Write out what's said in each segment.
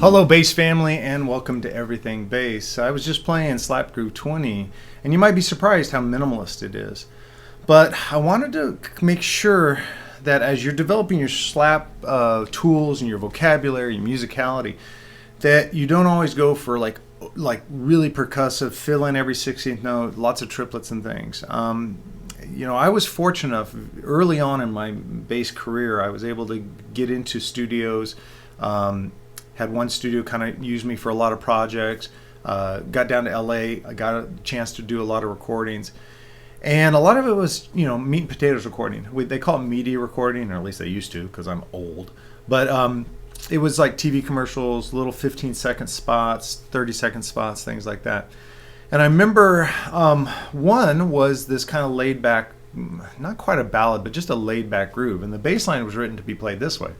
Hello bass family and welcome to Everything Bass. I was just playing Slap Groove 20 and you might be surprised how minimalist it is. But I wanted to make sure that as you're developing your slap tools and your vocabulary, your musicality, that you don't always go for like really percussive, fill in every 16th note, lots of triplets and things. I was fortunate enough early on in my bass career, I was able to get into studios. Had one studio kind of use me for a lot of projects. Got down to LA. I got a chance to do a lot of recordings. And a lot of it was, meat and potatoes recording. They call it media recording, or at least they used to because I'm old. But it was like TV commercials, little 15-second spots, 30-second spots, things like that. And I remember one was this kind of laid-back, not quite a ballad, but just a laid-back groove. And the bass line was written to be played this way.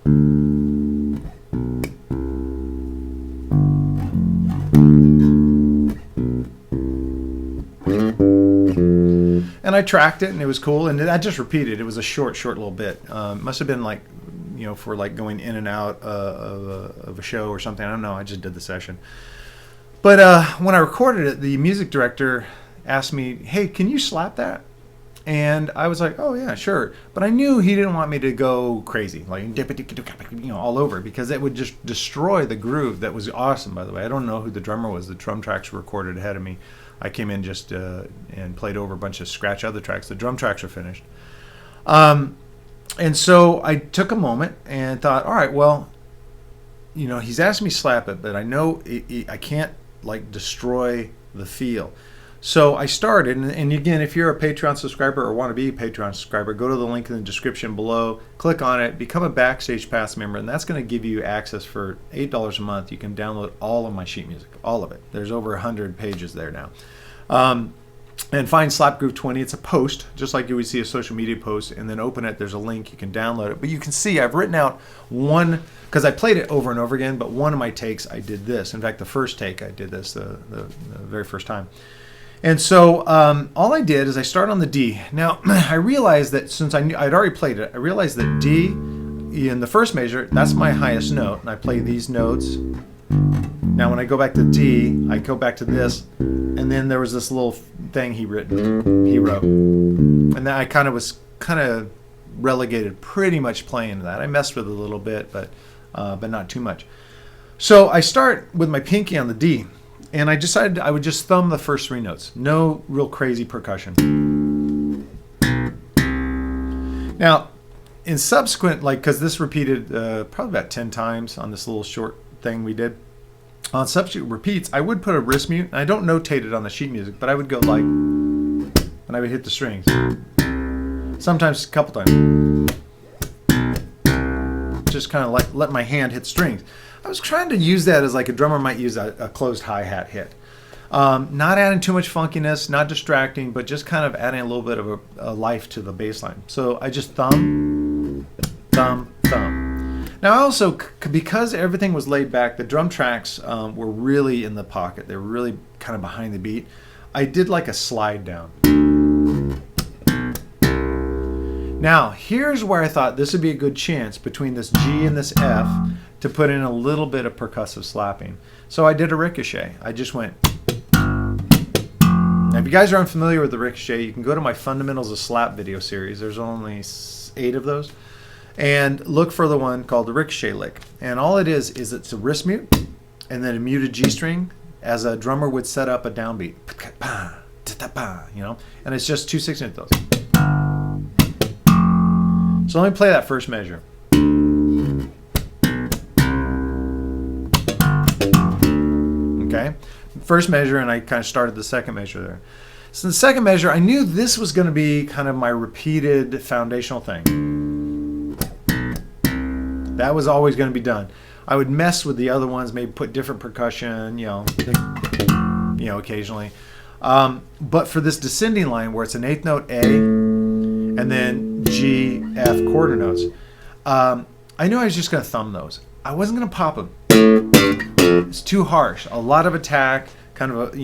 And I tracked it, and it was cool. And I just repeated. It was a short little bit. Must have been like, for like going in and out of a show or something. I don't know. I just did the session. But when I recorded it, the music director asked me, "Hey, can you slap that?" And I was like, "Oh yeah, sure." But I knew he didn't want me to go crazy, like all over, because it would just destroy the groove. That was awesome, by the way. I don't know who the drummer was. The drum tracks were recorded ahead of me. I came in just and played over a bunch of scratch other tracks. The drum tracks are finished. And so I took a moment and thought, all right, well, he's asked me to slap it, but I know I can't like destroy the feel. So I started, and again, if you're a Patreon subscriber or want to be a Patreon subscriber, go to the link in the description below, click on it, become a Backstage Pass member, and that's going to give you access for $8 a month. You can download all of my sheet music, all of it. There's over 100 pages there now. And find Slap Groove 20. It's a post, just like you would see a social media post, and then open it. There's a link. You can download it. But you can see I've written out one, because I played it over and over again, but one of my takes I did this. In fact, the first take I did this the very first time. And so all I did is I start on the D. Now, I realized that since I'd already played it, I realized that D in the first measure, that's my highest note. And I play these notes. Now, when I go back to D, I go back to this. And then there was this little thing he wrote. And then I was kind of relegated pretty much playing that. I messed with it a little bit, but not too much. So I start with my pinky on the D. And I decided I would just thumb the first three notes. No real crazy percussion. Now, in subsequent, because this repeated probably about 10 times on this little short thing we did. On subsequent repeats, I would put a wrist mute. I don't notate it on the sheet music, but I would go like, and I would hit the strings. Sometimes a couple times. Just kind of like let my hand hit strings. I was trying to use that as like a drummer might use a closed hi-hat hit. Not adding too much funkiness, not distracting, but just kind of adding a little bit of a life to the bass line. So I just thumb, thumb, thumb. Now also, because everything was laid back, the drum tracks were really in the pocket. They were really kind of behind the beat. I did like a slide down. Now, here's where I thought this would be a good chance between this G and this F to put in a little bit of percussive slapping. So I did a ricochet. I just went. Now, if you guys are unfamiliar with the ricochet, you can go to my Fundamentals of Slap video series. There's only 8 of those. And look for the one called the ricochet lick. And all it is it's a wrist mute and then a muted G string as a drummer would set up a downbeat. And it's just 2 16th those. So let me play that first measure. Okay, first measure, and I kind of started the second measure there. So the second measure, I knew this was going to be kind of my repeated foundational thing. That was always going to be done. I would mess with the other ones, maybe put different percussion, occasionally. But for this descending line where it's an 8th note A, and then G, F quarter notes, I knew I was just going to thumb those. I wasn't going to pop them. It's too harsh. A lot of attack, kind of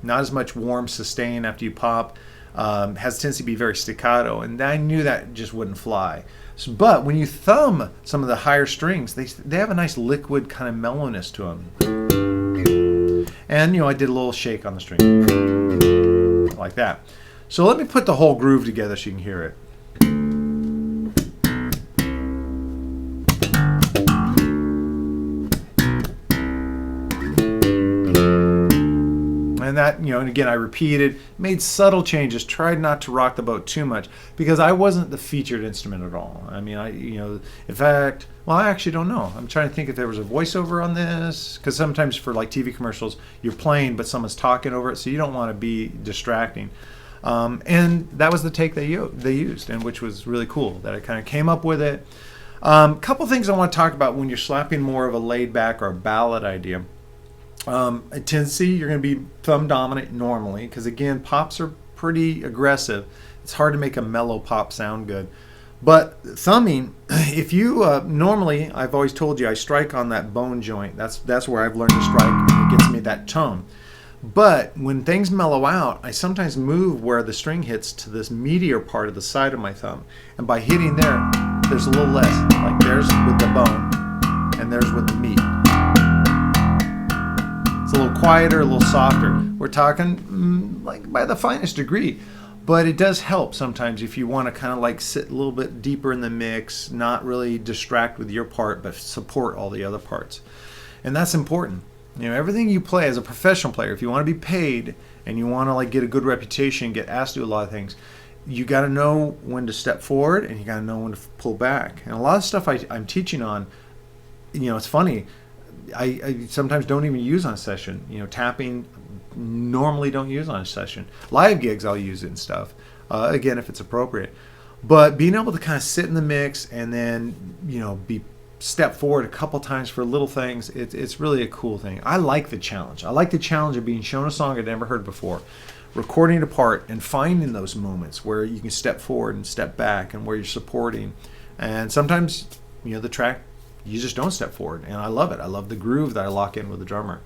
not as much warm sustain after you pop. has a tendency to be very staccato, and I knew that just wouldn't fly. But when you thumb some of the higher strings, they have a nice liquid kind of mellowness to them. And I did a little shake on the string like that. So let me put the whole groove together so you can hear it. And that, and again, I repeated, made subtle changes, tried not to rock the boat too much because I wasn't the featured instrument at all. I mean, in fact, well, I actually don't know. I'm trying to think if there was a voiceover on this, because sometimes for like TV commercials, you're playing, but someone's talking over it, so you don't want to be distracting. And that was the take they used, and which was really cool that I kind of came up with it. Couple things I want to talk about when you're slapping more of a laid back or a ballad idea. A tendency, you're going to be thumb dominant normally, because again, pops are pretty aggressive. It's hard to make a mellow pop sound good. But thumbing, if you normally, I've always told you, I strike on that bone joint. That's where I've learned to strike, and it gets me that tone. But when things mellow out, I sometimes move where the string hits to this meatier part of the side of my thumb. And by hitting there, there's a little less. Like there's with the bone, and there's with the meat. It's a little quieter, a little softer. We're talking like by the finest degree. But it does help sometimes if you want to kind of like sit a little bit deeper in the mix, not really distract with your part, but support all the other parts. And that's important. Everything you play as a professional player, if you want to be paid and you want to like get a good reputation, get asked to do a lot of things, you got to know when to step forward and you got to know when to pull back. And a lot of stuff I'm teaching on, it's funny, I sometimes don't even use on session. Tapping, normally don't use on a session. Live gigs, I'll use it and stuff, again, if it's appropriate. But being able to kind of sit in the mix and then, be step forward a couple times for little things, it's really a cool thing. I like the challenge. I like the challenge of being shown a song I'd never heard before, recording it apart and finding those moments where you can step forward and step back and where you're supporting. And sometimes, the track, you just don't step forward. And I love it. I love the groove that I lock in with the drummer.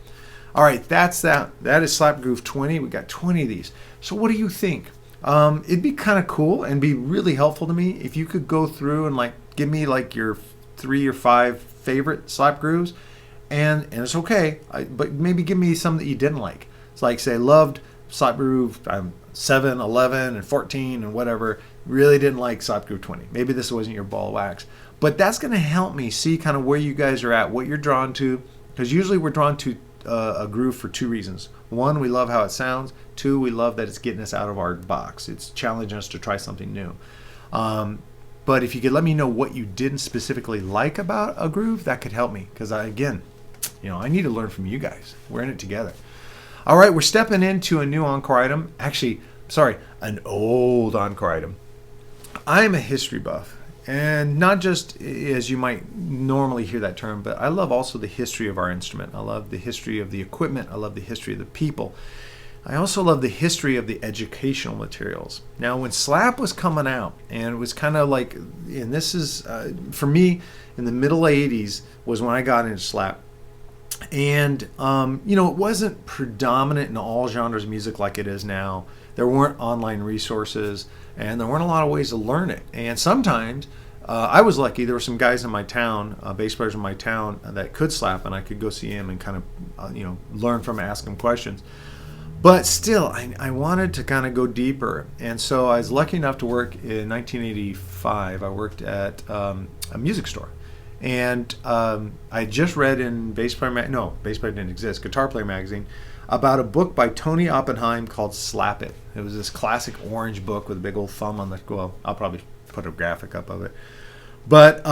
All right, that's that. That is Slap Groove 20. We got 20 of these. So what do you think? It'd be kind of cool and be really helpful to me if you could go through and like give me like your 3 or 5 favorite slap grooves, and it's okay, but maybe give me some that you didn't like. It's like, say, loved slap groove 7, 11, and 14, and whatever. Really didn't like slap groove 20. Maybe this wasn't your ball of wax. But that's going to help me see kind of where you guys are at, what you're drawn to, because usually we're drawn to a groove for 2 reasons. 1, we love how it sounds. 2, we love that it's getting us out of our box. It's challenging us to try something new. But if you could let me know what you didn't specifically like about a groove, that could help me. Because I need to learn from you guys. We're in it together. All right, we're stepping into a new Encore item. Actually, sorry, an old Encore item. I am a history buff. And not just as you might normally hear that term, but I love also the history of our instrument. I love the history of the equipment. I love the history of the people. I also love the history of the educational materials. Now, when Slap was coming out, and it was kind of like, and this is, for me, in the middle 80s was when I got into Slap. And, it wasn't predominant in all genres of music like it is now. There weren't online resources, and there weren't a lot of ways to learn it. And sometimes, I was lucky, there were some guys in my town, bass players in my town, that could slap, and I could go see him and kind of, learn from him, ask him questions. But still, I wanted to kind of go deeper. And so I was lucky enough to work in 1985. I worked at a music store. And I just read in Bass Player didn't exist, Guitar Player magazine, about a book by Tony Oppenheim called Slap It. It was this classic orange book with a big old thumb on the, well, I'll probably put a graphic up of it. But,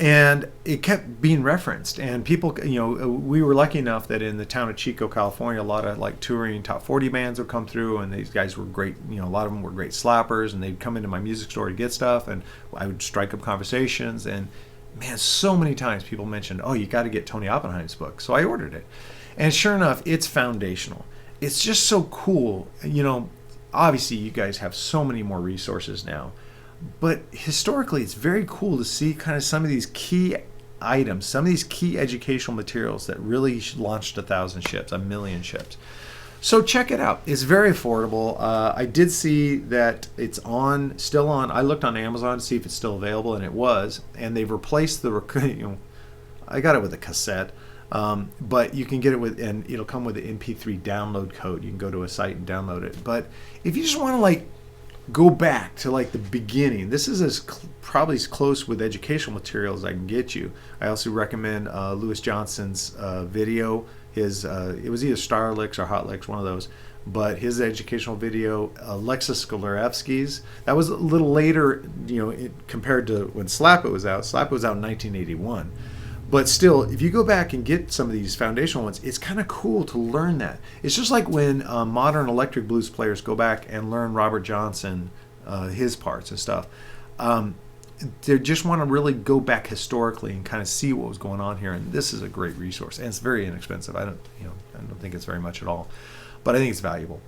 and it kept being referenced, and people, we were lucky enough that in the town of Chico, California, a lot of like touring top 40 bands would come through, and these guys were great, a lot of them were great slappers, and they'd come into my music store to get stuff, and I would strike up conversations, and man, so many times people mentioned, oh, you got to get Tony Oppenheim's book. So I ordered it, and sure enough, it's foundational. It's just so cool. Obviously you guys have so many more resources now, but historically, it's very cool to see kind of some of these key items, some of these key educational materials that really launched 1,000 ships, 1,000,000 ships. So check it out. It's very affordable. I did see that it's still on. I looked on Amazon to see if it's still available, and it was. And they've replaced I got it with a cassette, but you can get it and it'll come with the MP3 download code. You can go to a site and download it. But if you just want to go back to the beginning, this is probably as close with educational material as I can get you. I also recommend Lewis Johnson's video. It was either Starlix or Hotlix, one of those, but his educational video, Alexis Skolorevsky's, that was a little later, compared to when Slap It was out. Slap It was out in 1981. But still, if you go back and get some of these foundational ones, it's kind of cool to learn that. It's just like when modern electric blues players go back and learn Robert Johnson, his parts and stuff. They just want to really go back historically and kind of see what was going on here. And this is a great resource, and it's very inexpensive. I don't think it's very much at all, but I think it's valuable.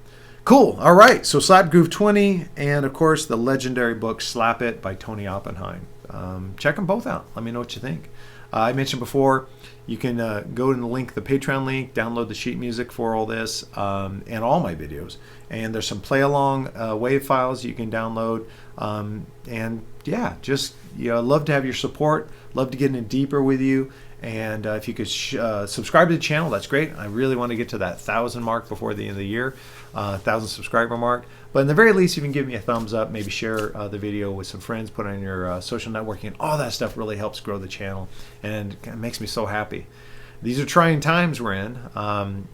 Cool. All right. So Slap Groove 20, and of course the legendary book Slap It by Tony Oppenheim. Check them both out. Let me know what you think. I mentioned before, you can go and link the Patreon link, download the sheet music for all this, and all my videos. And there's some play-along WAV files you can download. And yeah, I'd love to have your support. Love to get in deeper with you. And if you could subscribe to the channel, that's great. I really want to get to that 1,000 mark before the end of the year, 1,000 subscriber mark. But in the very least, you can give me a thumbs up, maybe share the video with some friends, put it on your social networking, and all that stuff really helps grow the channel, and it makes me so happy. These are trying times we're in.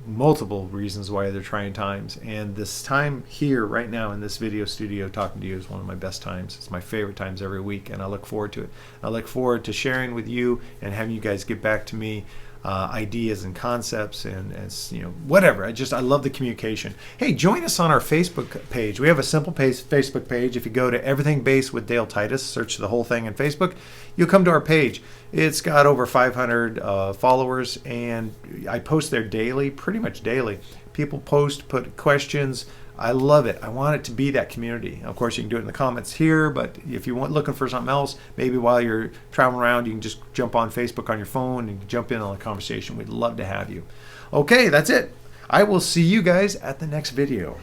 Multiple reasons why they're trying times, and this time here right now in this video studio talking to you is one of my best times. It's my favorite times every week, and I look forward to it. I look forward to sharing with you and having you guys get back to me ideas and concepts and whatever. I love the communication. Hey, join us on our Facebook page. We have a simple Facebook page. If you go to Everything Bass with Dale Titus, search the whole thing on Facebook, you'll come to our page. It's got over 500 followers, and I post there daily, pretty much daily. People post, put questions. I love it. I want it to be that community. Of course, you can do it in the comments here, but if you want looking for something else, maybe while you're traveling around, you can just jump on Facebook on your phone and jump in on the conversation. We'd love to have you. Okay, that's it. I will see you guys at the next video.